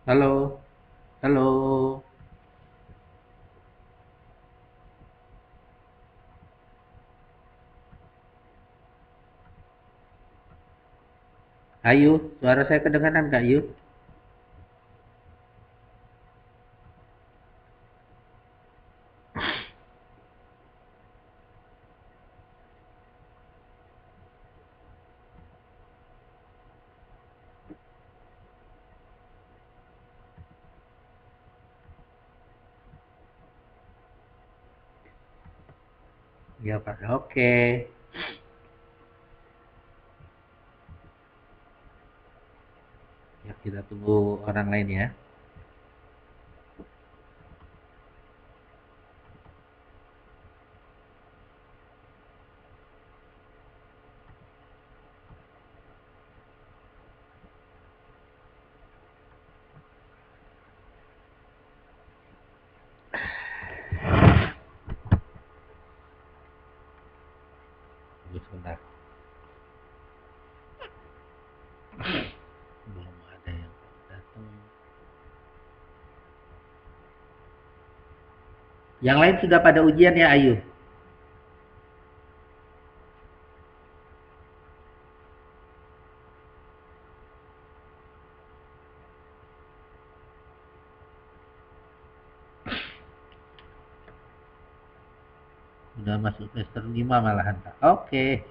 Halo, halo. Ayu, suara saya kedengaran Kak Yu? Ya Pak, oke. Ya kita tunggu orang lain ya. Tunggu sebentar. Belum ada yang datang. Yang lain sudah pada ujian ya Ayu? Sudah masuk semester 5 malahan Kak. Oke.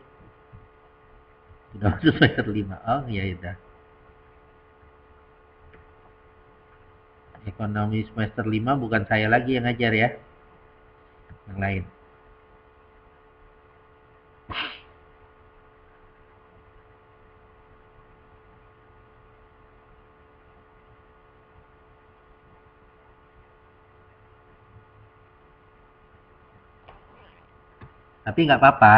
Sudah masuk semester 5. Oh iya udah. Ekonomi semester 5 bukan saya lagi yang ngajar ya. Yang lain. Tapi nggak apa-apa.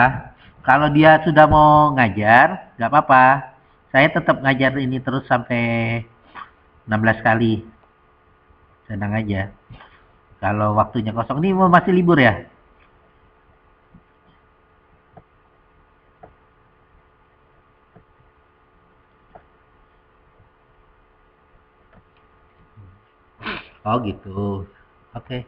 Kalau dia sudah mau ngajar, nggak apa-apa. Saya tetap ngajar ini terus sampai 16 kali. Senang aja. Kalau waktunya kosong ini masih libur ya? Oh gitu. Oke.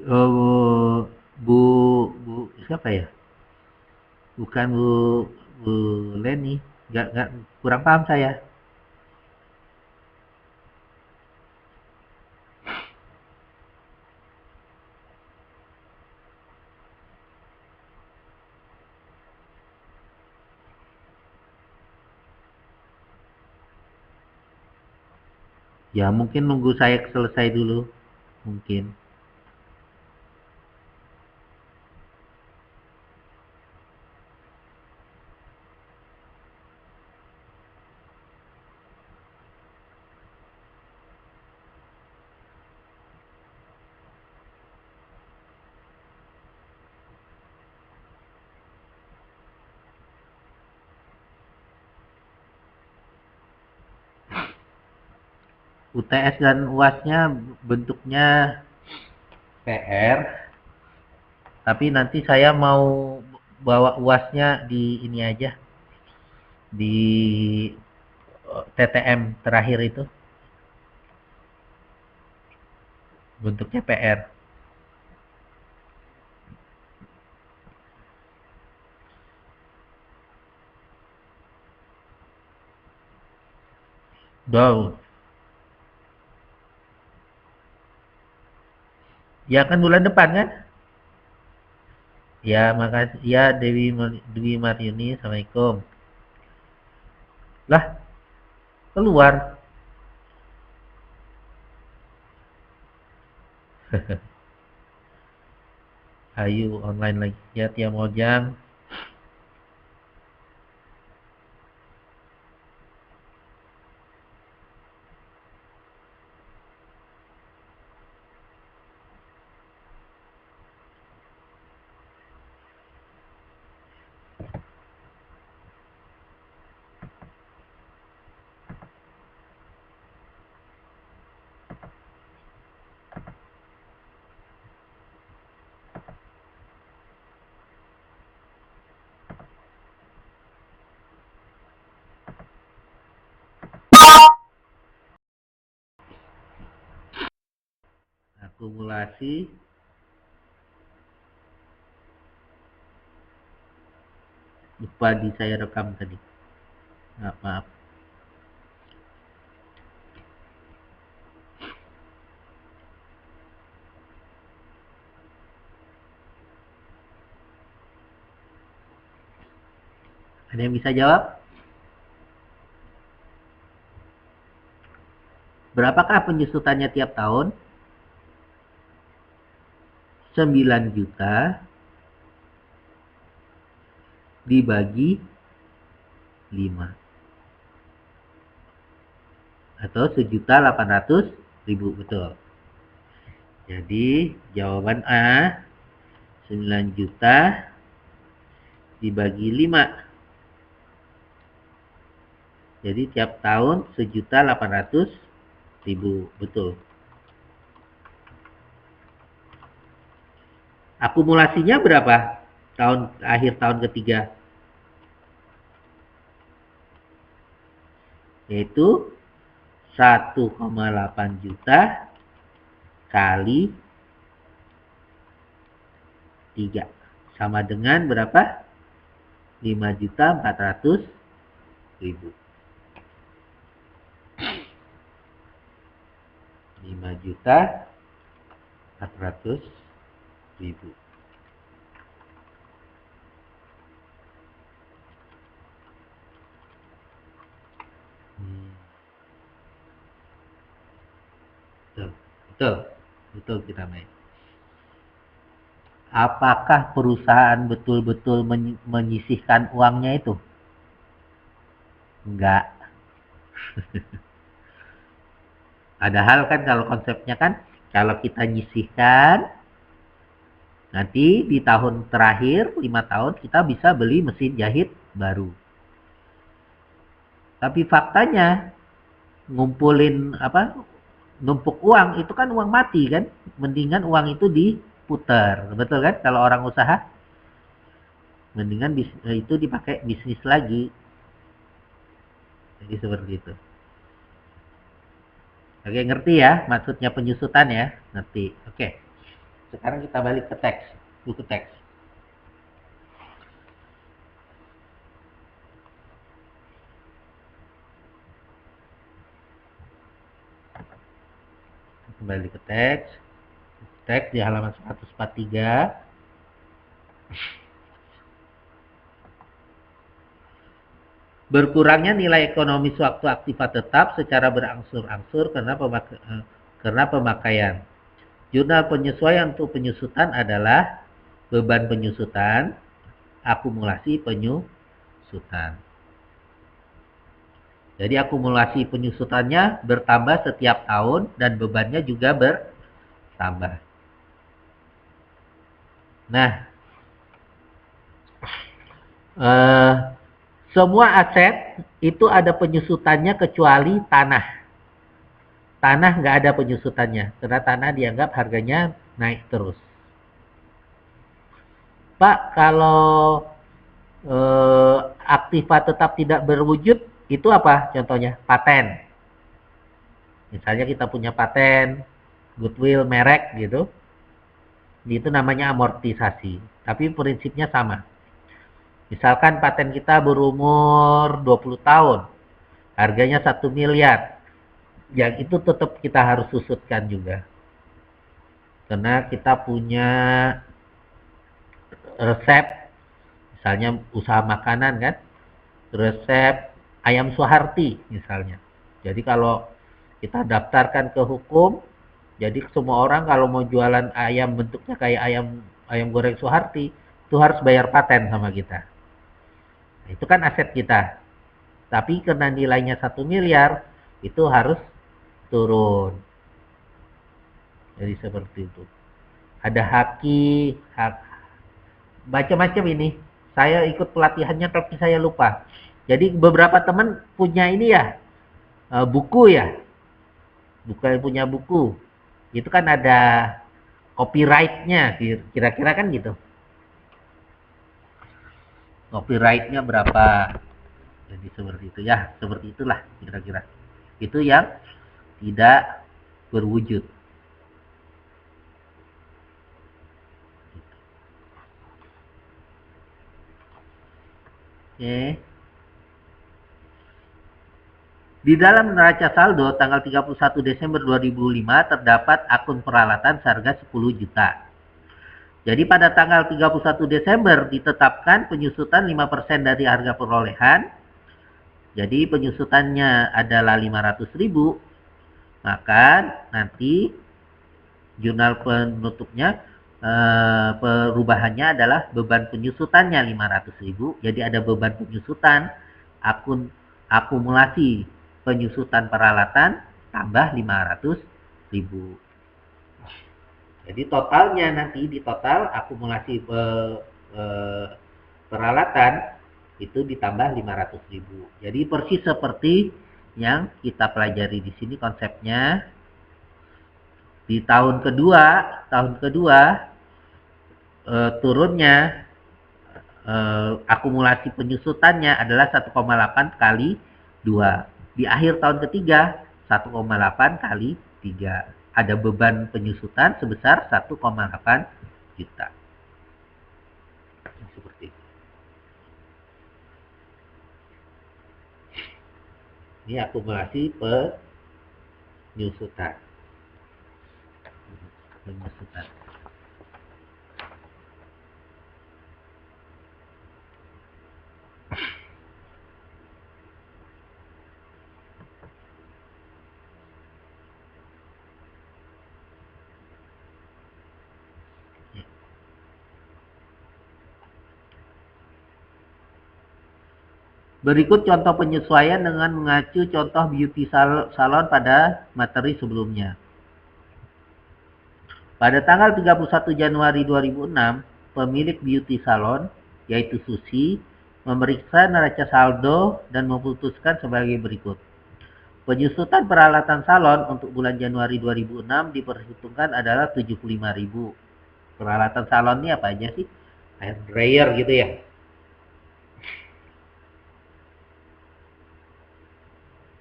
Oh, Bu, Bu, siapa ya? Bukan Bu Leni. Nggak, kurang paham saya. Ya mungkin nunggu saya selesai dulu. Mungkin. UTS dan UASnya bentuknya PR. Tapi nanti saya mau bawa UASnya di ini aja. Di TTM terakhir itu. Bentuknya PR. Wow. Ya kan bulan depan kan? Ya makasih. Ya Dewi Dewi Maryuni. Assalamualaikum. Lah keluar. Ayo online lagi ya Tia Mojang. Akumulasi lupa di saya rekam tadi. Maaf. Ada yang bisa jawab? Berapakah penyusutannya tiap tahun? 9 juta dibagi 5 atau 1.800.000, betul. Jadi jawaban A 9 juta dibagi 5. Jadi tiap tahun 1.800.000, betul. Akumulasinya berapa? Akhir tahun ketiga. Yaitu 1,8 juta kali 3. Sama dengan berapa? 5.400.000. 5.400.000. Betul kita main. Apakah perusahaan betul-betul menyisihkan uangnya itu? Enggak. Padahal kan kalau konsepnya kan, kalau kita nyisihkan, nanti di tahun terakhir, 5 tahun, kita bisa beli mesin jahit baru. Tapi faktanya, ngumpulin numpuk uang, itu kan uang mati kan. Mendingan uang itu diputar. Betul kan? Kalau orang usaha, mendingan itu dipakai bisnis lagi. Jadi seperti itu. Oke, ngerti ya maksudnya penyusutan ya? Ngerti. Oke. Sekarang kita balik ke teks, buku teks. Kembali ke teks. Teks di halaman 143. Berkurangnya nilai ekonomis waktu aktiva tetap secara berangsur-angsur karena pemakaian. Jurnal penyesuaian untuk penyusutan adalah beban penyusutan, akumulasi penyusutan. Jadi akumulasi penyusutannya bertambah setiap tahun dan bebannya juga bertambah. Nah, semua aset itu ada penyusutannya kecuali tanah. Tanah nggak ada penyusutannya, karena tanah dianggap harganya naik terus. Pak, kalau aktiva tetap tidak berwujud, itu apa contohnya? Paten. Misalnya kita punya paten, goodwill, merek gitu. Itu namanya amortisasi. Tapi prinsipnya sama. Misalkan paten kita berumur 20 tahun. Harganya 1 miliar. Yang itu tetap kita harus susutkan juga. Karena kita punya resep, misalnya usaha makanan kan, resep ayam Suharti misalnya. Jadi kalau kita daftarkan ke hukum, jadi semua orang kalau mau jualan ayam bentuknya kayak ayam ayam goreng Suharti, itu harus bayar paten sama kita. Nah, itu kan aset kita. Tapi karena nilainya 1 miliar, itu harus turun. Jadi seperti itu. Ada haki, macam-macam ini. Saya ikut pelatihannya tapi saya lupa. Jadi beberapa teman punya ini ya, buku ya. Bukan punya buku. Itu kan ada copyright-nya, kira-kira kan gitu. Copyright-nya berapa? Jadi seperti itu ya, seperti itulah kira-kira. Itu yang tidak berwujud. Oke. Di dalam neraca saldo tanggal 31 Desember 2005 terdapat akun peralatan seharga 10 juta. Jadi pada tanggal 31 Desember ditetapkan penyusutan 5% dari harga perolehan. Jadi penyusutannya adalah 500.000. Maka nanti jurnal penutupnya perubahannya adalah beban penyusutannya 500.000. Jadi ada beban penyusutan, akun akumulasi penyusutan peralatan tambah 500.000. Jadi totalnya nanti di total akumulasi peralatan itu ditambah 500.000. Jadi persis seperti yang kita pelajari di sini konsepnya. Di tahun kedua turunnya akumulasi penyusutannya adalah 1,8 kali 2. Di akhir tahun ketiga 1,8 kali 3. Ada beban penyusutan sebesar 1,8 juta. Seperti itu. Ini akumulasi penyusutan. Berikut contoh penyesuaian dengan mengacu contoh beauty salon pada materi sebelumnya. Pada tanggal 31 Januari 2006, pemilik beauty salon, yaitu Susi, memeriksa neraca saldo dan memutuskan sebagai berikut. Penyusutan peralatan salon untuk bulan Januari 2006 diperhitungkan adalah 75.000. Peralatan salon ini apa aja sih? Hair dryer gitu ya.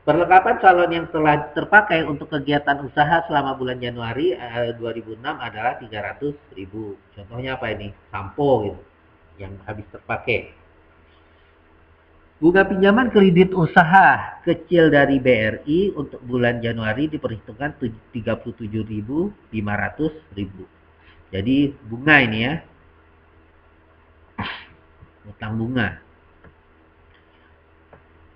Perlengkapan salon yang telah terpakai untuk kegiatan usaha selama bulan Januari 2006 adalah 300.000. Contohnya apa ini? Sampo gitu, yang habis terpakai. Bunga pinjaman kredit usaha kecil dari BRI untuk bulan Januari diperhitungkan 37.500.000. Jadi bunga ini ya, utang bunga.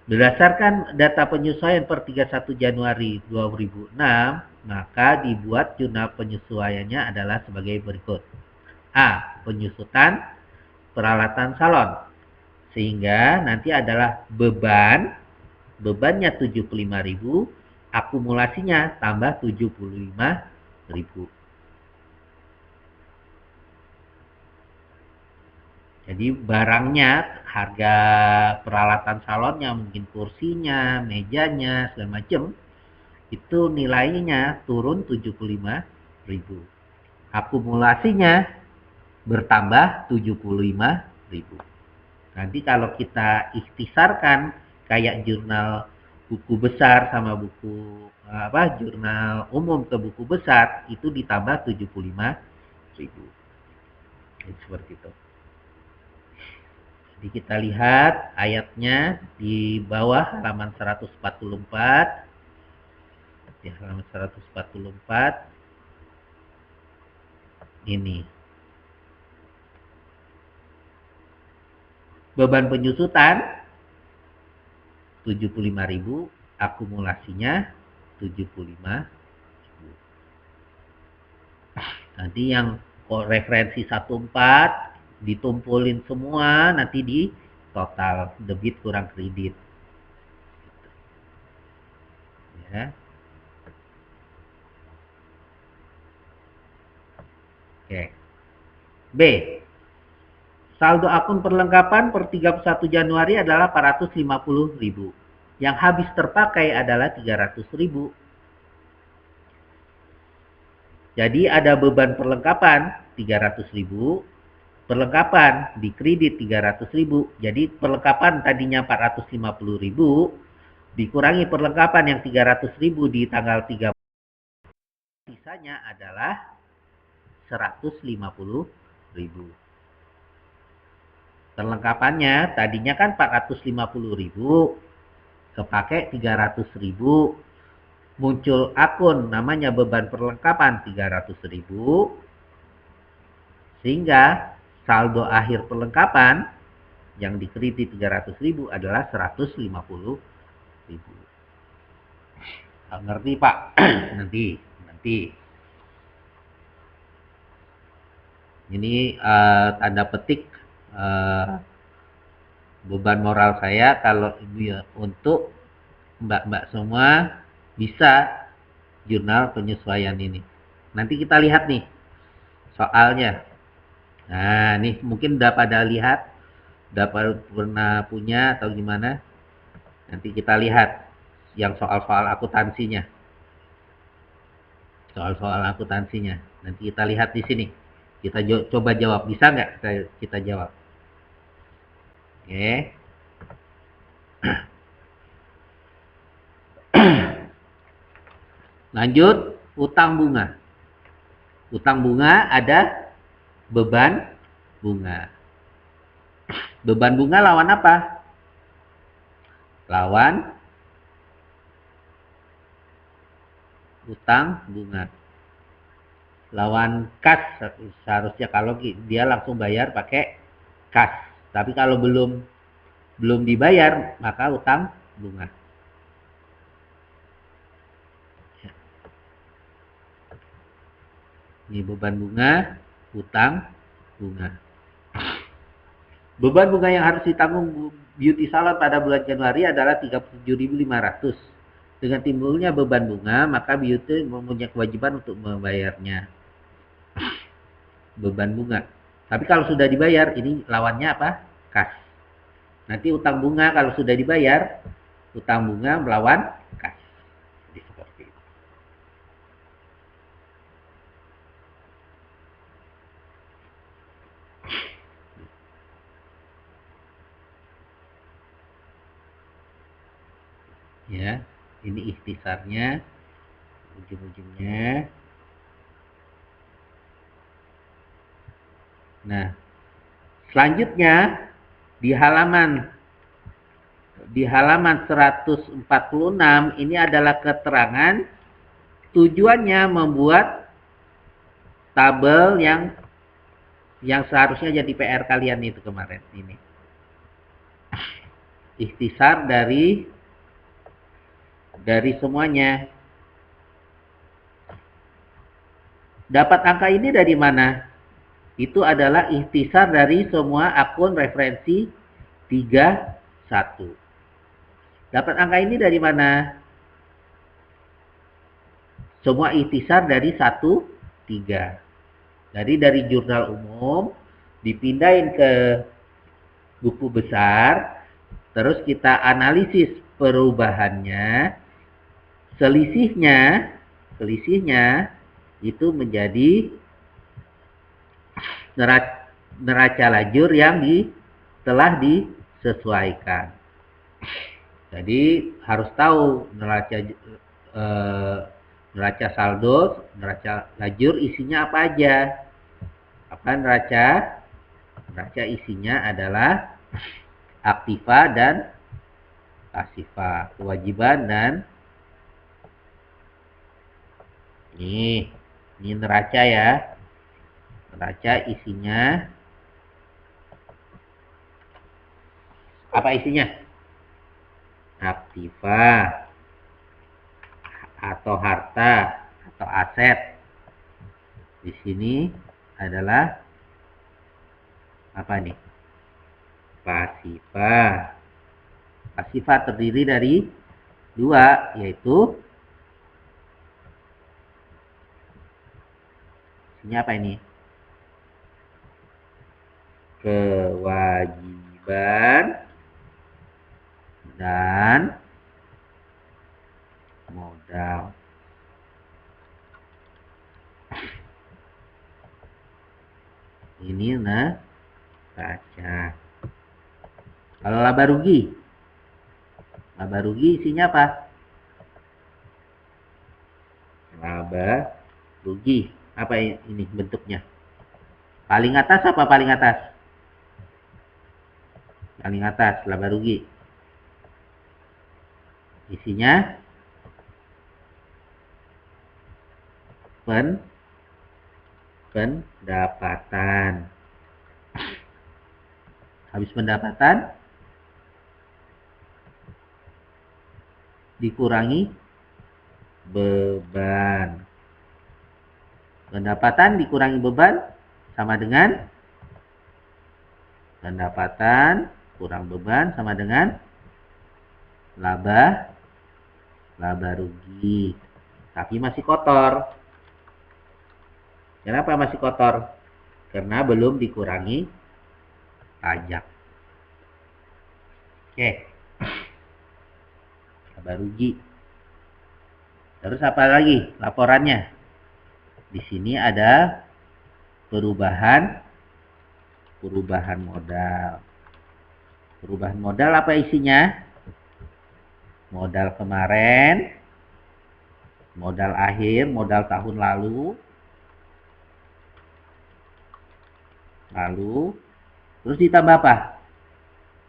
Berdasarkan data penyesuaian per 31 Januari 2006, maka dibuat jurnal penyesuaiannya adalah sebagai berikut. A. Penyusutan peralatan salon. Sehingga nanti adalah bebannya 75.000, akumulasinya tambah 75.000. Jadi barangnya, harga peralatan salonnya, mungkin kursinya, mejanya, segala macam, itu nilainya turun 75.000. Akumulasinya bertambah 75.000. Nanti kalau kita ikhtisarkan kayak jurnal buku besar sama buku jurnal umum ke buku besar, itu ditambah 75.000. Seperti itu. Jadi kita lihat ayatnya di bawah halaman 144. Di halaman 144 ini. Beban penyusutan 75.000, akumulasinya 75.000. Nanti yang referensi 14 ditumpulin semua, nanti di total debit kurang kredit. Ya. Oke. B. Saldo akun perlengkapan per 31 Januari adalah 450.000. Yang habis terpakai adalah 300.000. Jadi ada beban perlengkapan 300.000, perlengkapan di kredit 300.000. Jadi perlengkapan tadinya 450.000 dikurangi perlengkapan yang 300.000 di tanggal 3, sisanya adalah 150.000. Perlengkapannya tadinya kan 450.000, kepake 300.000, muncul akun namanya beban perlengkapan 300.000, sehingga saldo akhir perlengkapan yang dikredit 300.000 adalah 150.000. Ngerti Pak? nanti ini tanda petik beban moral saya kalau untuk mbak-mbak semua bisa jurnal penyesuaian ini. Nanti kita lihat nih soalnya. Nah, nih mungkin udah pada lihat, udah pernah punya atau gimana. Nanti kita lihat yang soal-soal akuntansinya. Soal-soal akuntansinya. Nanti kita lihat di sini. Kita coba jawab. Bisa nggak kita jawab? Oke. Lanjut, utang bunga. Utang bunga ada beban bunga. Beban bunga lawan apa? Lawan utang bunga. Lawan kas seharusnya kalau dia langsung bayar pakai kas. Tapi kalau belum dibayar maka utang bunga. Ini beban bunga, utang bunga. Beban bunga yang harus ditanggung beauty salon pada bulan Januari adalah 37.500. Dengan timbulnya beban bunga, maka beauty mempunyai kewajiban untuk membayarnya. Beban bunga. Tapi kalau sudah dibayar, ini lawannya apa? Kas. Nanti utang bunga kalau sudah dibayar, utang bunga melawan kas. Jadi seperti itu. Ya, ini ikhtisarnya, ujung-ujungnya. Nah, selanjutnya di halaman 146 ini adalah keterangan tujuannya membuat tabel yang seharusnya jadi PR kalian itu kemarin ini. Ikhtisar dari semuanya. Dapat angka ini dari mana? Itu adalah ikhtisar dari semua akun referensi 31. Dapat angka ini dari mana? Semua ikhtisar dari 13. Jadi dari jurnal umum dipindahin ke buku besar, terus kita analisis perubahannya, selisihnya itu menjadi neraca lajur yang telah disesuaikan. Jadi harus tahu neraca saldo, neraca lajur isinya apa aja. Apa neraca isinya adalah aktiva dan pasiva, kewajiban dan ini neraca ya. Neraca isinya apa isinya? Aktiva, atau harta atau aset. Di sini adalah apa nih? Pasifa. Pasifa terdiri dari dua, yaitu isinya apa ini? Kewajiban dan modal. Ini neraca. Kalau laba rugi isinya apa? Laba rugi. Apa ini bentuknya? Paling atas apa paling atas? Paling atas, laba rugi. Isinya pendapatan. Habis pendapatan dikurangi beban. Pendapatan dikurangi beban sama dengan pendapatan kurang beban sama dengan laba rugi. Tapi masih kotor. Kenapa masih kotor? Karena belum dikurangi pajak. Oke. Laba rugi. Terus apa lagi laporannya? Di sini ada perubahan modal. Perubahan modal apa isinya? Modal kemarin, modal akhir, modal tahun lalu, terus ditambah apa?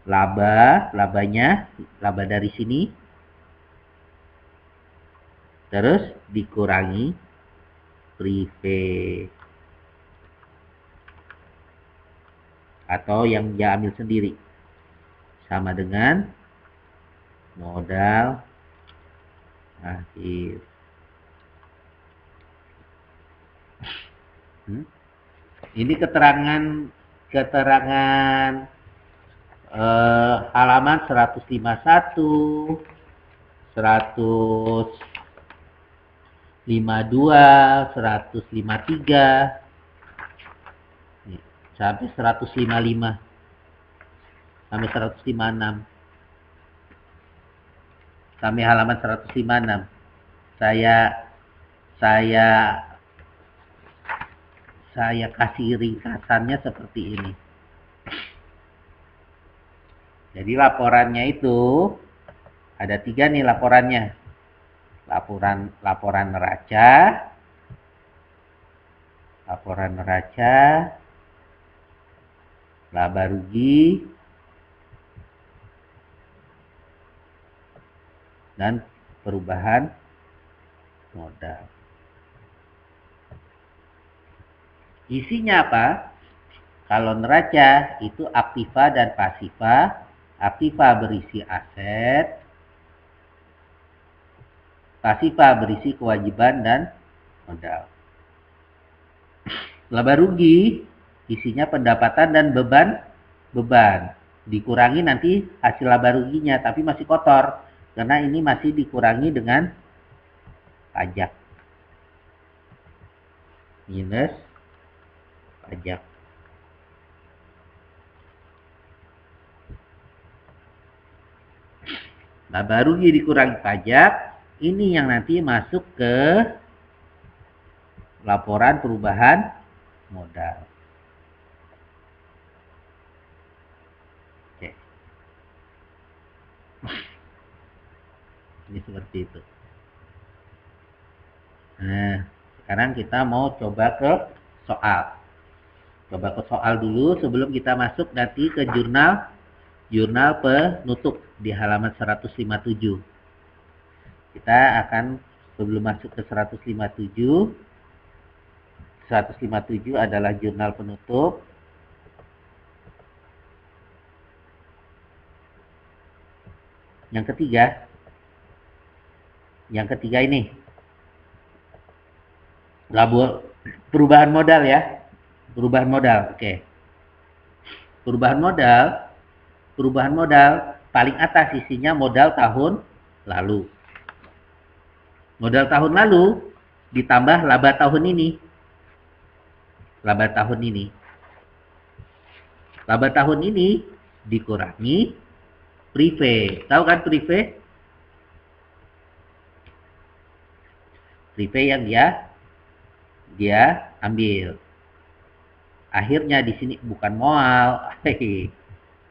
Labanya, laba dari sini, terus dikurangi prive atau yang dia ambil sendiri, sama dengan modal akhir. Ini keterangan halaman 151, 152, 153 sampai 155 sampai 156. Sampai halaman 156. Saya kasih ringkasannya seperti ini. Jadi laporannya itu ada 3 nih laporannya. Laporan neraca, laba rugi, dan perubahan modal. Isinya apa? Kalau neraca itu aktiva dan pasifa. Aktiva berisi aset, pasifa berisi kewajiban dan modal. Laba rugi isinya pendapatan dan beban. Dikurangi nanti hasil laba ruginya, tapi masih kotor karena ini masih dikurangi dengan pajak. Minus pajak. Laba rugi dikurangi pajak, ini yang nanti masuk ke laporan perubahan modal. Oke. Ini seperti itu. Nah, sekarang kita mau coba ke soal. Coba ke soal dulu sebelum kita masuk nanti ke jurnal penutup di halaman 157. Kita akan sebelum masuk ke 157 adalah jurnal penutup. Yang ketiga ini Labo perubahan modal ya. Perubahan modal. Oke. Perubahan modal, perubahan modal paling atas isinya modal tahun lalu. Modal tahun lalu ditambah laba tahun ini. Laba tahun ini. Laba tahun ini dikurangi prive. Tahu kan prive? Prive yang dia ambil. Akhirnya di sini bukan moal,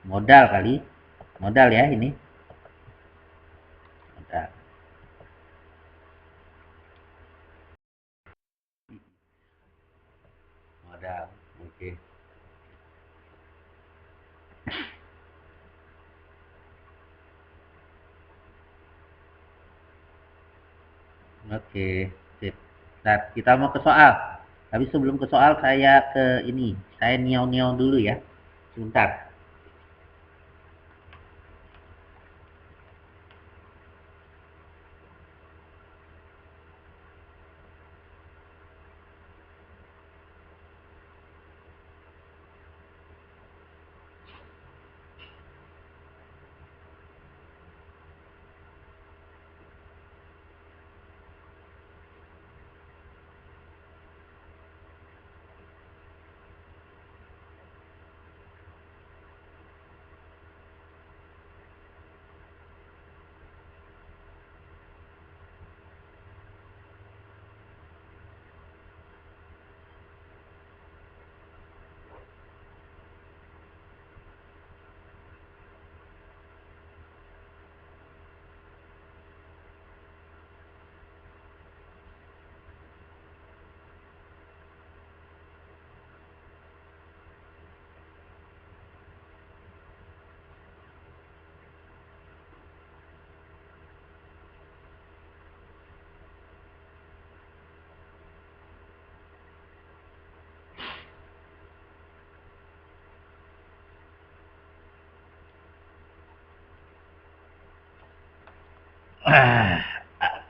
modal kali, modal ya ini, modal, modal, oke, oke, sip. Nah, kita mau ke soal. Tapi sebelum ke soal saya ke ini, saya niau-niau dulu ya, sebentar.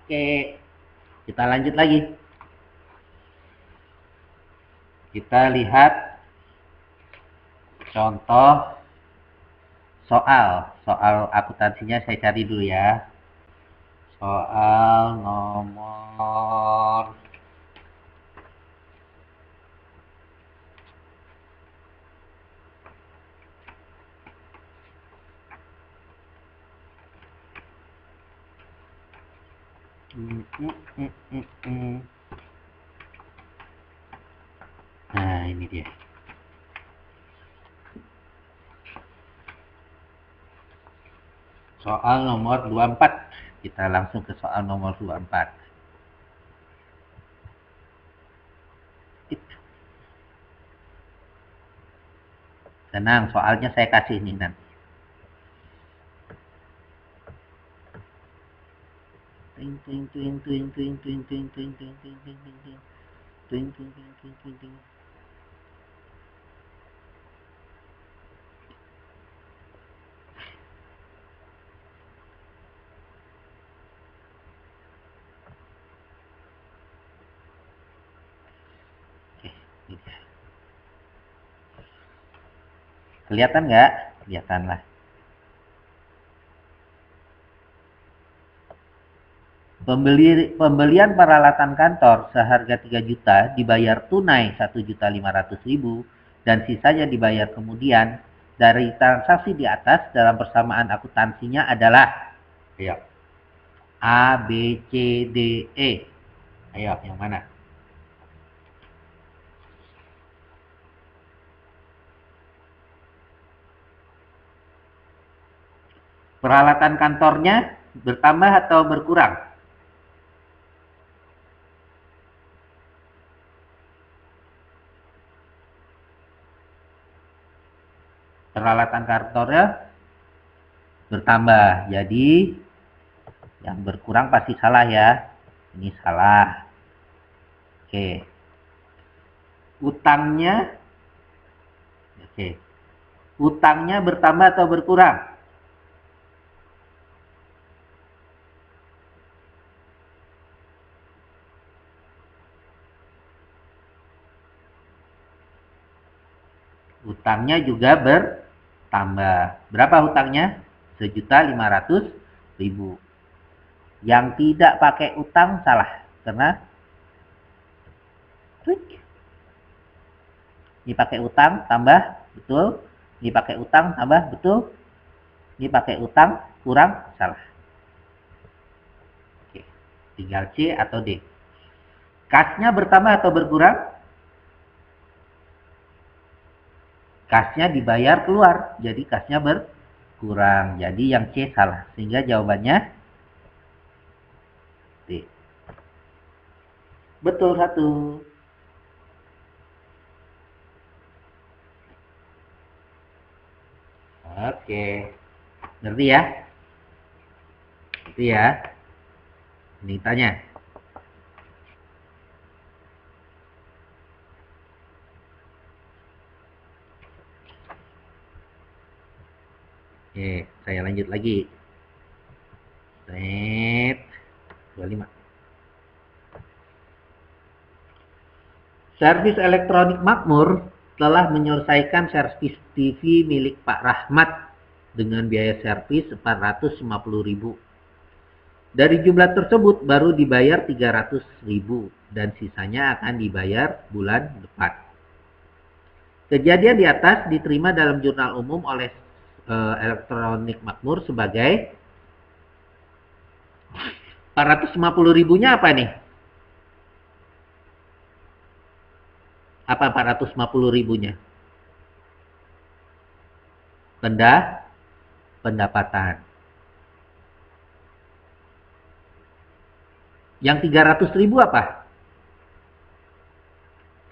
Oke, kita lanjut lagi. Kita lihat contoh soal akuntansinya saya cari dulu ya. Soal nomor Nah, ini dia. Soal nomor 24. Kita langsung ke soal nomor 24. Tenang, soalnya saya kasih nih nanti. Ting ting ting ting ting ting ting ting ting ting ting ting ting ting ting ting ting ting. Kelihatan nggak? Kelihatan lah. Pembelian peralatan kantor seharga 3 juta dibayar tunai 1.500.000 dan sisanya dibayar kemudian. Dari transaksi di atas dalam persamaan akuntansinya adalah, ayo, A, B, C, D, E. Ayo, yang mana? Peralatan kantornya bertambah atau berkurang? Peralatan kantornya bertambah. Jadi yang berkurang pasti salah ya. Ini salah. Oke. Utangnya, oke. Utangnya bertambah atau berkurang? Utangnya juga bertambah. Berapa hutangnya? 1.500.000. Yang tidak pakai utang salah. Karena klik. Ini pakai utang tambah, betul. Ini pakai utang tambah, betul. Ini pakai utang kurang, salah. Oke. Tinggal C atau D. Kasnya bertambah atau berkurang? Kasnya dibayar keluar, jadi kasnya berkurang. Jadi yang C salah. Sehingga jawabannya D. Betul satu. Oke. Ngerti ya? Ngerti ya? Ini tanya. Oke, saya lanjut lagi. Set 25. Servis Elektronik Makmur telah menyelesaikan servis TV milik Pak Rahmat dengan biaya servis 450.000. Dari jumlah tersebut baru dibayar 300.000 dan sisanya akan dibayar bulan depan. Kejadian di atas diterima dalam jurnal umum oleh Elektronik Makmur sebagai 450.000-nya apa nih? Apa 450.000-nya? Pendapatan. Yang 300.000 apa?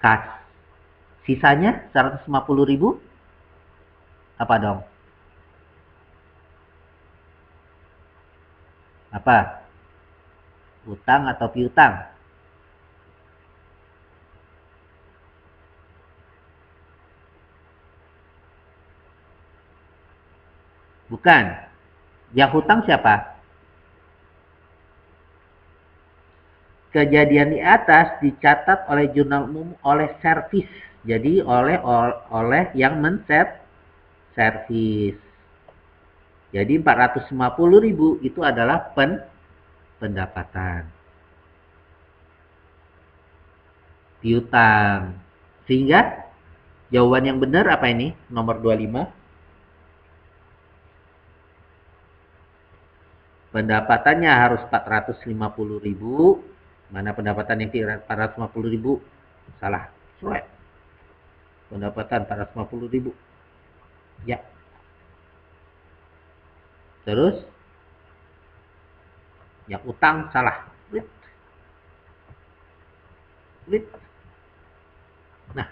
Kas. Sisanya 150.000 apa dong? Apa? Utang atau piutang? Bukan. Yang hutang siapa? Kejadian di atas dicatat oleh jurnal umum oleh servis. Jadi oleh yang servis. Jadi 450.000 itu adalah pendapatan. Piutang. Sehingga jawaban yang benar apa ini? Nomor 25. Pendapatannya harus 450.000. Mana pendapatan yang 450.000? Salah. Pendapatan 450.000. Ya. Terus yang utang salah. Nah,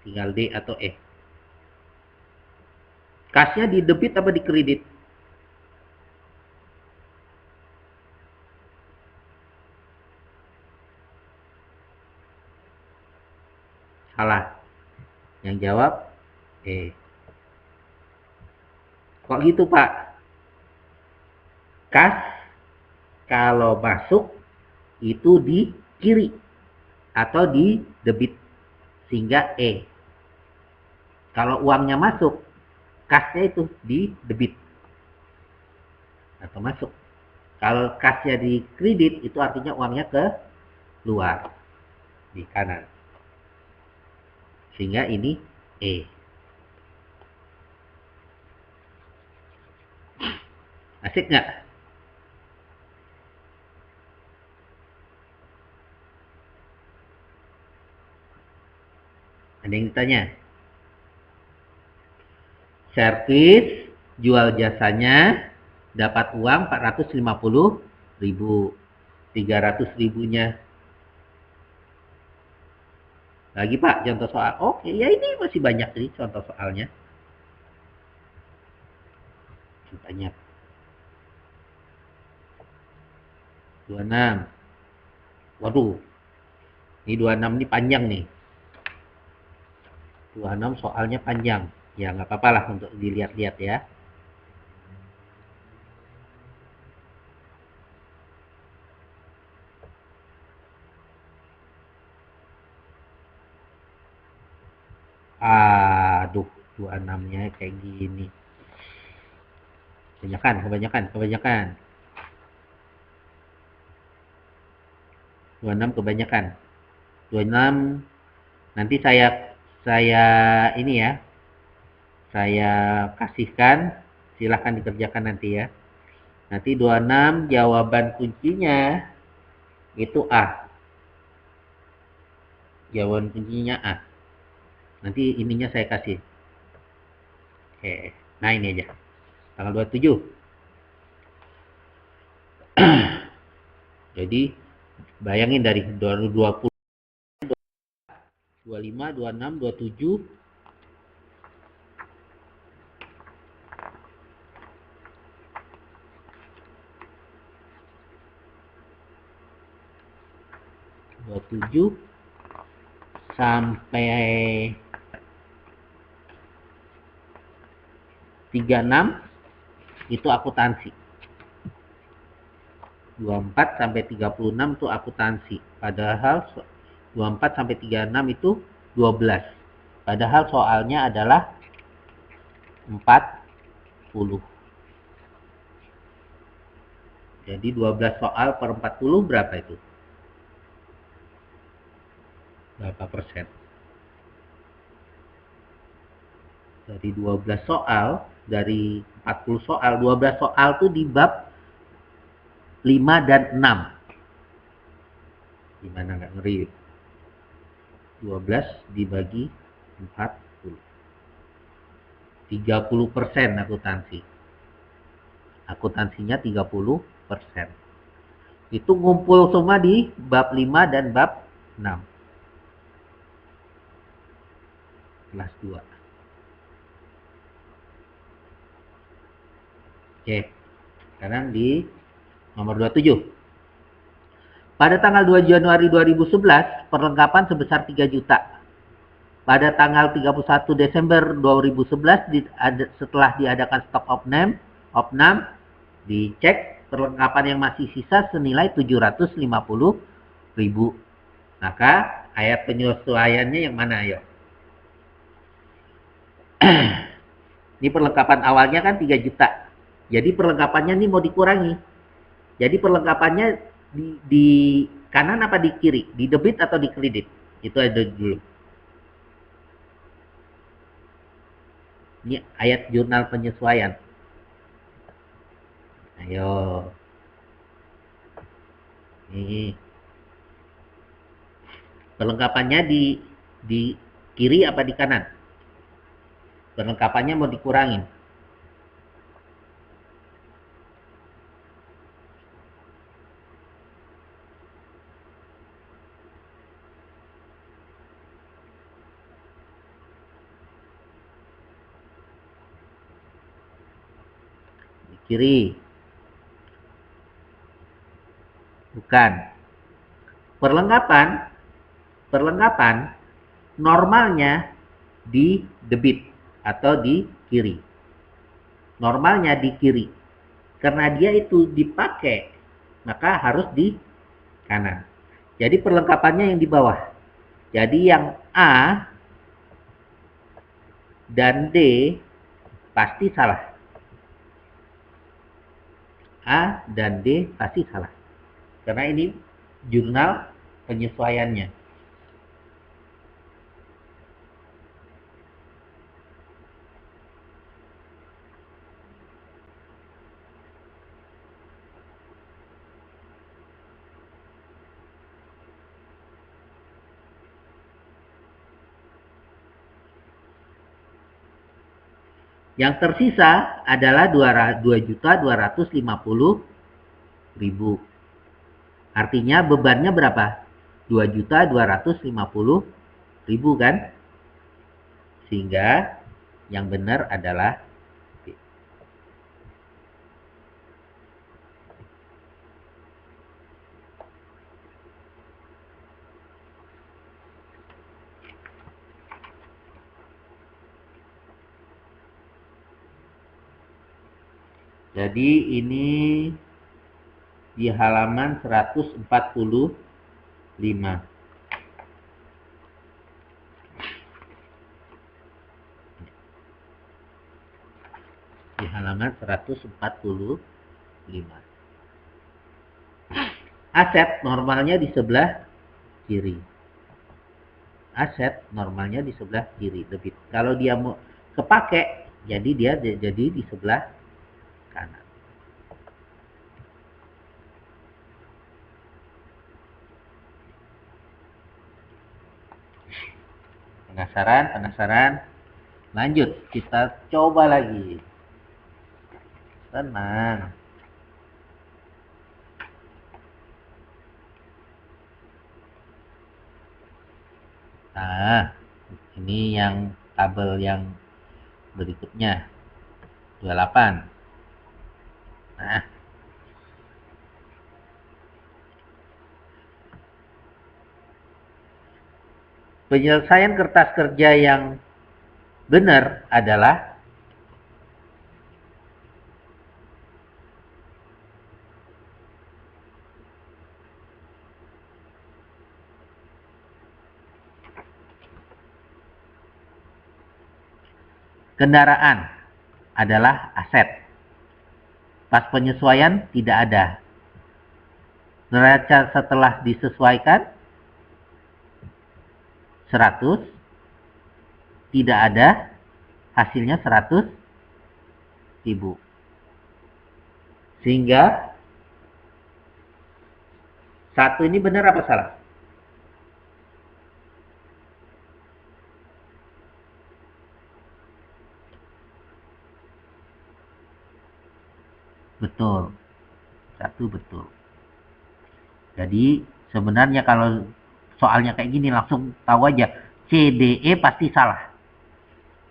tinggal D atau E. Kasnya di debit apa di kredit? Salah. Yang jawab E. Kok gitu, Pak? Kas kalau masuk itu di kiri atau di debit. Sehingga E. Kalau uangnya masuk, kasnya itu di debit atau masuk. Kalau kasnya di kredit, itu artinya uangnya ke luar di kanan. Sehingga ini E. Asik nggak? Ada yang ditanya? Servis, jual jasanya, dapat uang 450.000. 300.000-nya. Lagi Pak, contoh soal. Oke, ya ini masih banyak nih contoh soalnya. Banyak. 26. Waduh, ini 26 ini panjang nih. 26 soalnya panjang. Ya nggak apa-apa lah untuk dilihat-lihat ya. Waduh, 26-nya kayak gini. Kebanyakan. 26 kebanyakan. 26 nanti saya ini ya. Saya kasihkan, silahkan dikerjakan nanti ya. Nanti 26 jawaban kuncinya itu A. Jawaban kuncinya A. Nanti ininya saya kasih. Oke. Nah ini aja. Tanggal 27. Jadi bayangin dari 2020, 25, 26, 27, 27 sampai 36 itu akuntansi. 24 sampai 36 itu akuntansi. Padahal 24 sampai 36 itu 12. Padahal soalnya adalah 40. Jadi 12 soal per 40 berapa itu? Berapa persen? Dari 12 soal, dari 40 soal, 12 soal itu di bab 5 dan 6. Gimana nggak ngeri? 12 dibagi 40. 30% akuntansi. Akuntansinya 30%. Itu ngumpul semua di bab 5 dan bab 6. Kelas 2. Oke. Sekarang di nomor 27. Pada tanggal 2 Januari 2011, perlengkapan sebesar 3 juta. Pada tanggal 31 Desember 2011, setelah diadakan stok opnam, dicek perlengkapan yang masih sisa senilai 750.000. Maka ayat penyesuaiannya yang mana, ayo? Ini perlengkapan awalnya kan 3 juta. Jadi perlengkapannya ini mau dikurangi. Jadi perlengkapannya di kanan apa di kiri? Di debit atau di kredit? Itu ada dulu. Ini ayat jurnal penyesuaian. Ayo. Nih. Perlengkapannya di kiri apa di kanan? Perlengkapannya mau dikurangin. Di kiri. Bukan. Perlengkapan normalnya di debit atau di kiri. Normalnya di kiri. Karena dia itu dipakai, maka harus di kanan. Jadi perlengkapannya yang di bawah. Jadi yang A dan D pasti salah. A dan D pasti salah. Karena ini jurnal penyesuaiannya. Yang tersisa adalah 2.250.000. Artinya bebannya berapa? 2.250.000 kan? Sehingga yang benar adalah B. Jadi ini di halaman 145. di halaman 145. Aset normalnya di sebelah kiri. Aset normalnya di sebelah kiri. Debit. Kalau dia mau kepake, jadi dia jadi di sebelah kanan. Penasaran? Penasaran? Lanjut, kita coba lagi. Tenang. Nah, ini yang tabel yang berikutnya. 28. Nah, penyelesaian kertas kerja yang benar adalah kendaraan adalah aset. Pas penyesuaian tidak ada. Neraca setelah disesuaikan 100, tidak ada, hasilnya 100.000. Sehingga satu ini benar apa salah? Betul. Satu betul. Jadi sebenarnya kalau soalnya kayak gini langsung tahu aja CDE pasti salah.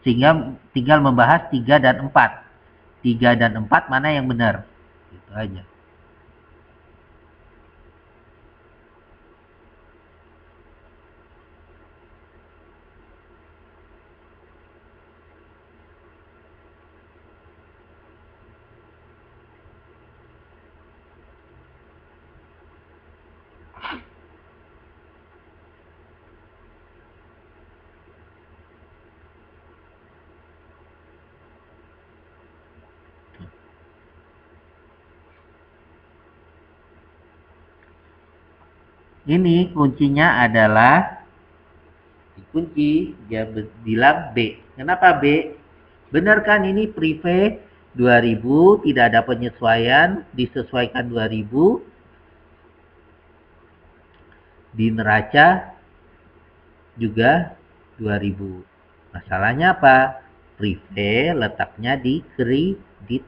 Sehingga tinggal membahas 3 dan 4. 3 dan 4 mana yang benar? Itu aja. Ini kuncinya adalah kunci, dia bilang B. Kenapa B? Benar kan ini prive 2000, tidak ada penyesuaian, disesuaikan 2000. Di neraca juga 2000. Masalahnya apa? Prive letaknya di kredit.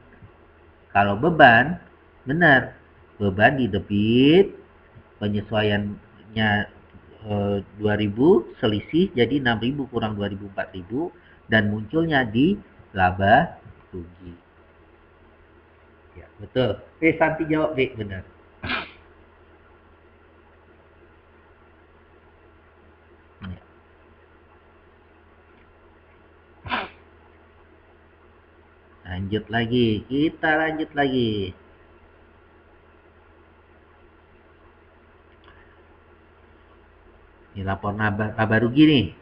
Kalau beban, benar. Beban di debit, penyesuaiannya 2000, selisih jadi 6000 kurang 2000 4000 dan munculnya di laba rugi. Ya, betul. Santi jawab B, benar. Ya. Lanjut lagi, kita lanjut lagi. Ini lapor laba rugi nih.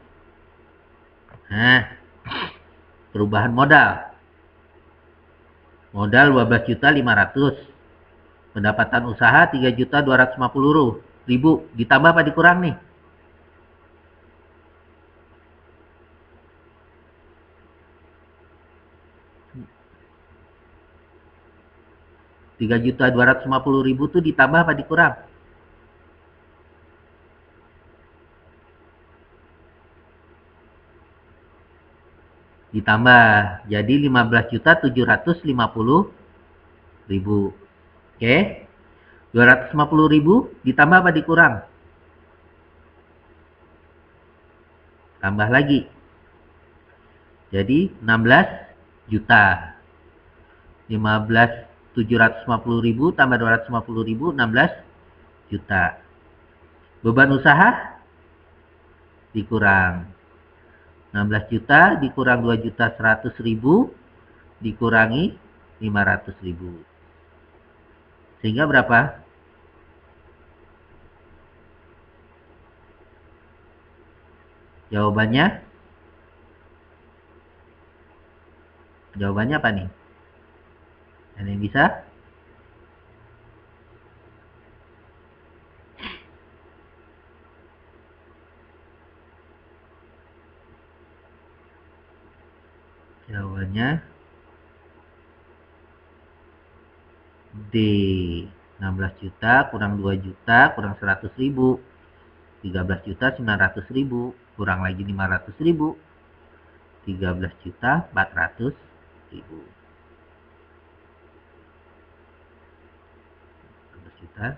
Nah, perubahan modal. Modal 12.500.000. Pendapatan usaha 3.250.000. Ditambah apa dikurang nih? 3.250.000 tuh ditambah apa dikurang? Ditambah. Jadi 15.750.000. Oke. 250.000 ditambah apa dikurang? Tambah lagi. Jadi 16 juta. 15.750.000 tambah 250.000, 16 juta. Beban usaha dikurang. 16 juta dikurang 2.100.000 dikurangi 500.000. Sehingga berapa? Jawabannya? Jawabannya apa nih? Ada yang bisa? Jawabannya D. 16 juta kurang 2 juta kurang 100.000. 13.900.000 kurang lagi 500.000. 13.400.000. 13 juta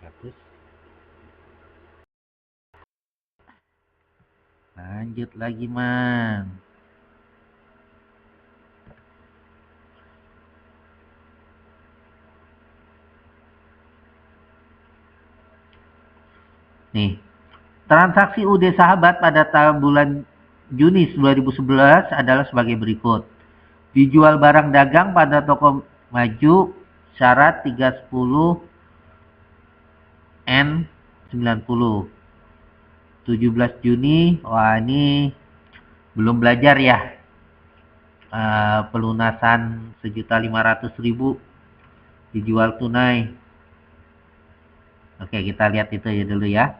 400. Lanjut lagi, Man. Nih, transaksi UD Sahabat pada bulan Juni 2011 adalah sebagai berikut. Dijual barang dagang pada toko maju syarat 310 N90. 17 Juni, wah ini belum belajar ya. Pelunasan 1.500.000 dijual tunai. Oke, kita lihat itu ya dulu ya.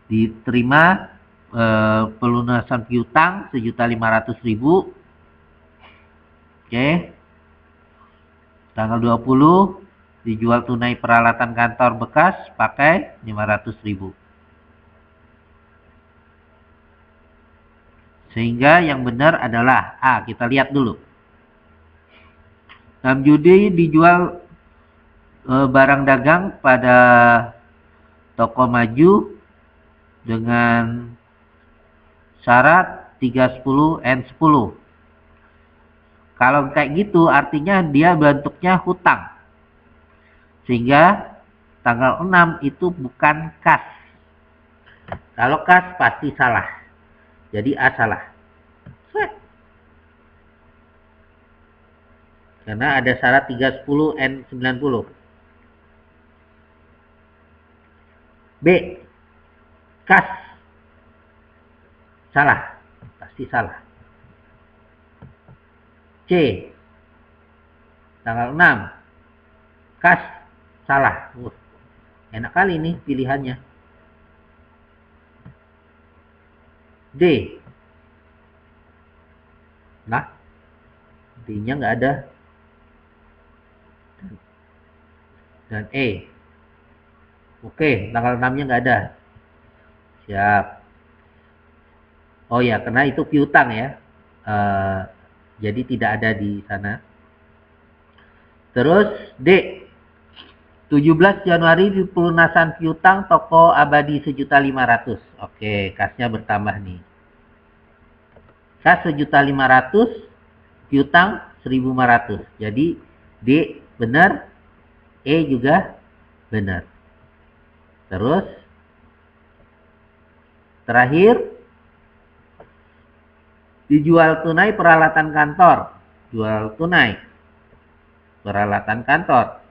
Diterima pelunasan piutang 1.500.000. Oke. Tanggal 20 dijual tunai peralatan kantor bekas pakai 500.000. Sehingga yang benar adalah A. Kita lihat dulu. 6 Juli dijual barang dagang pada toko maju dengan syarat 310 N10. Kalau kayak gitu artinya dia bentuknya hutang. Sehingga tanggal 6 itu bukan kas. Kalau kas pasti salah. Jadi A salah. Karena ada syarat 310 N90. B. Kas. Salah. Pasti salah. C. Tanggal 6. Kas. Salah. Enak kali nih pilihannya. D. Nah, D-nya nggak ada. Dan E. Oke, tanggal 6-nya nggak ada. Siap. Oh ya, karena itu piutang ya. Jadi tidak ada di sana. Terus D. 17 Januari di pelunasan piutang toko abadi 1.500.000. Oke, kasnya bertambah nih. Kas 1.500.000, piutang 1.500. Jadi D benar, E juga benar. Terus terakhir dijual tunai peralatan kantor. Jual tunai peralatan kantor.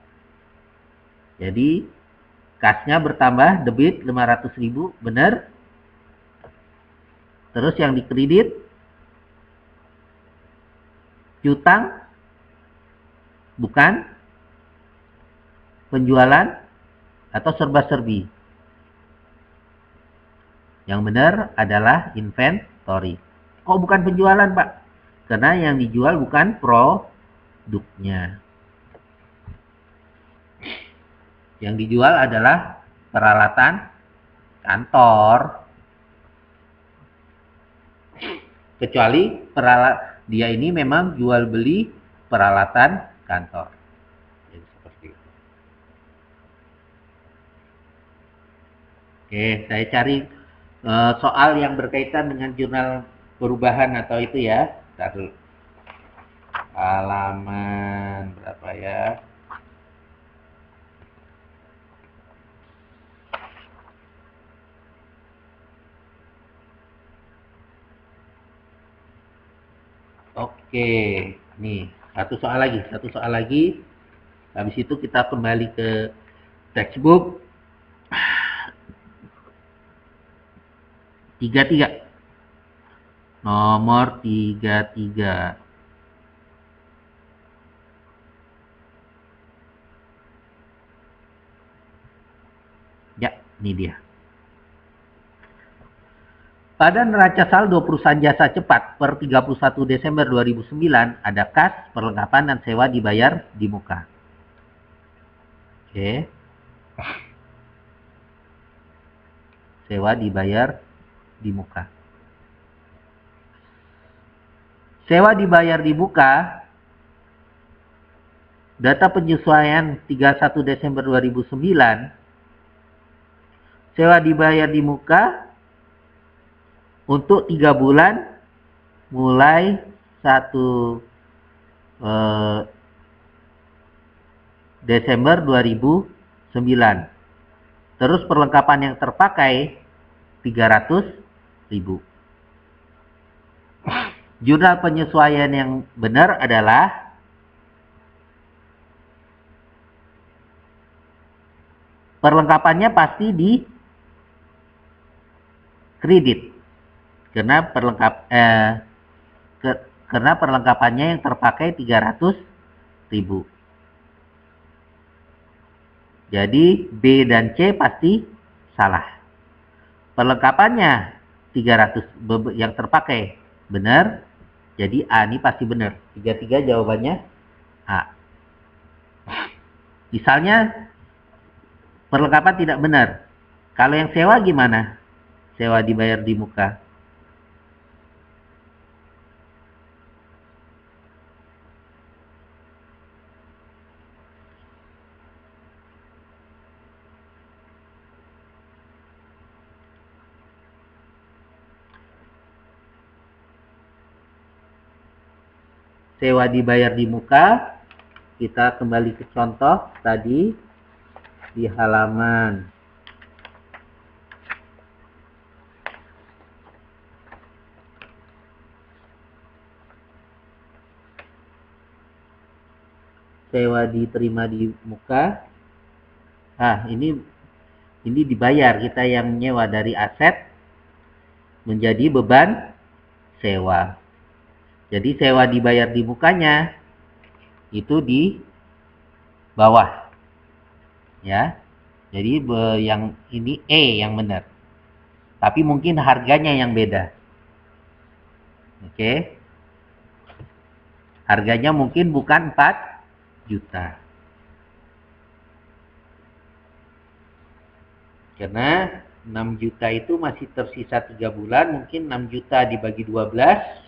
Jadi kasnya bertambah, debit 500.000, benar. Terus yang dikredit piutang bukan penjualan atau serba-serbi. Yang benar adalah inventory. Kok bukan penjualan, Pak? Karena yang dijual bukan produknya. Yang dijual adalah peralatan kantor. Kecuali dia ini memang jual beli peralatan kantor. Jadi seperti itu. Oke, saya cari soal yang berkaitan dengan jurnal perubahan atau itu ya. Bentar dulu. Halaman berapa ya? Oke, nih satu soal lagi. Habis itu kita kembali ke textbook. 33. Nomor 33. Ini dia. Pada neraca saldo perusahaan jasa cepat per 31 Desember 2009 ada kas, perlengkapan, dan sewa dibayar di muka. Oke. Sewa dibayar di muka. Sewa dibayar di muka, data penyesuaian 31 Desember 2009, sewa dibayar di muka untuk 3 bulan mulai 1 Desember 2009. Terus perlengkapan yang terpakai 300.000. Jurnal penyesuaian yang benar adalah perlengkapannya pasti di kredit. Karena perlengkapannya yang terpakai 300.000. Jadi B dan C pasti salah. Perlengkapannya 300 yang terpakai benar. Jadi A ini pasti benar. 3 jawabannya A. Misalnya perlengkapan tidak benar. Kalau yang sewa gimana? Sewa dibayar di muka. Sewa dibayar di muka. Kita kembali ke contoh tadi di halaman sewa diterima di muka. Ini dibayar, kita yang nyewa dari aset menjadi beban sewa. Jadi sewa dibayar di mukanya itu di bawah. Ya. Jadi yang ini E yang benar. Tapi mungkin harganya yang beda. Oke. Harganya mungkin bukan 4 juta. Karena 6 juta itu masih tersisa 3 bulan. Mungkin 6 juta dibagi 12.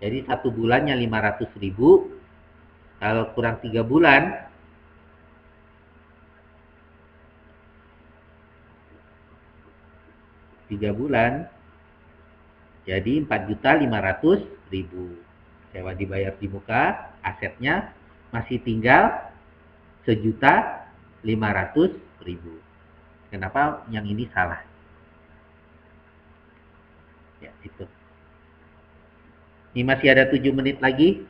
Jadi 1 bulannya 500.000. Kalau kurang 3 bulan, jadi 4.500.000. Sewa dibayar di muka, asetnya masih tinggal 1.500.000. Kenapa yang ini salah? Ya, itu. Ini masih ada 7 menit lagi.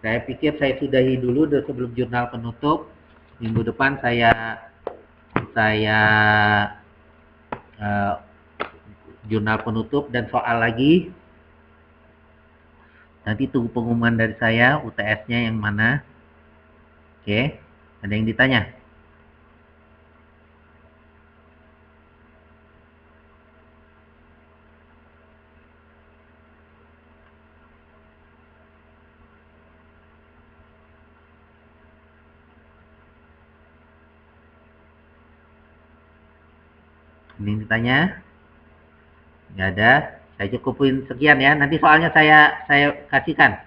Saya pikir saya sudahi dulu sebelum jurnal penutup. Minggu depan saya jurnal penutup dan soal lagi. Nanti tunggu pengumuman dari saya, UTS-nya yang mana. Oke, ada yang ditanya? Ada yang ditanya? Nggak ada. Saya cukupin sekian ya. Nanti soalnya saya kasihkan.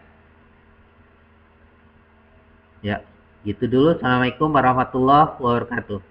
Ya, gitu dulu. Assalamualaikum warahmatullahi wabarakatuh.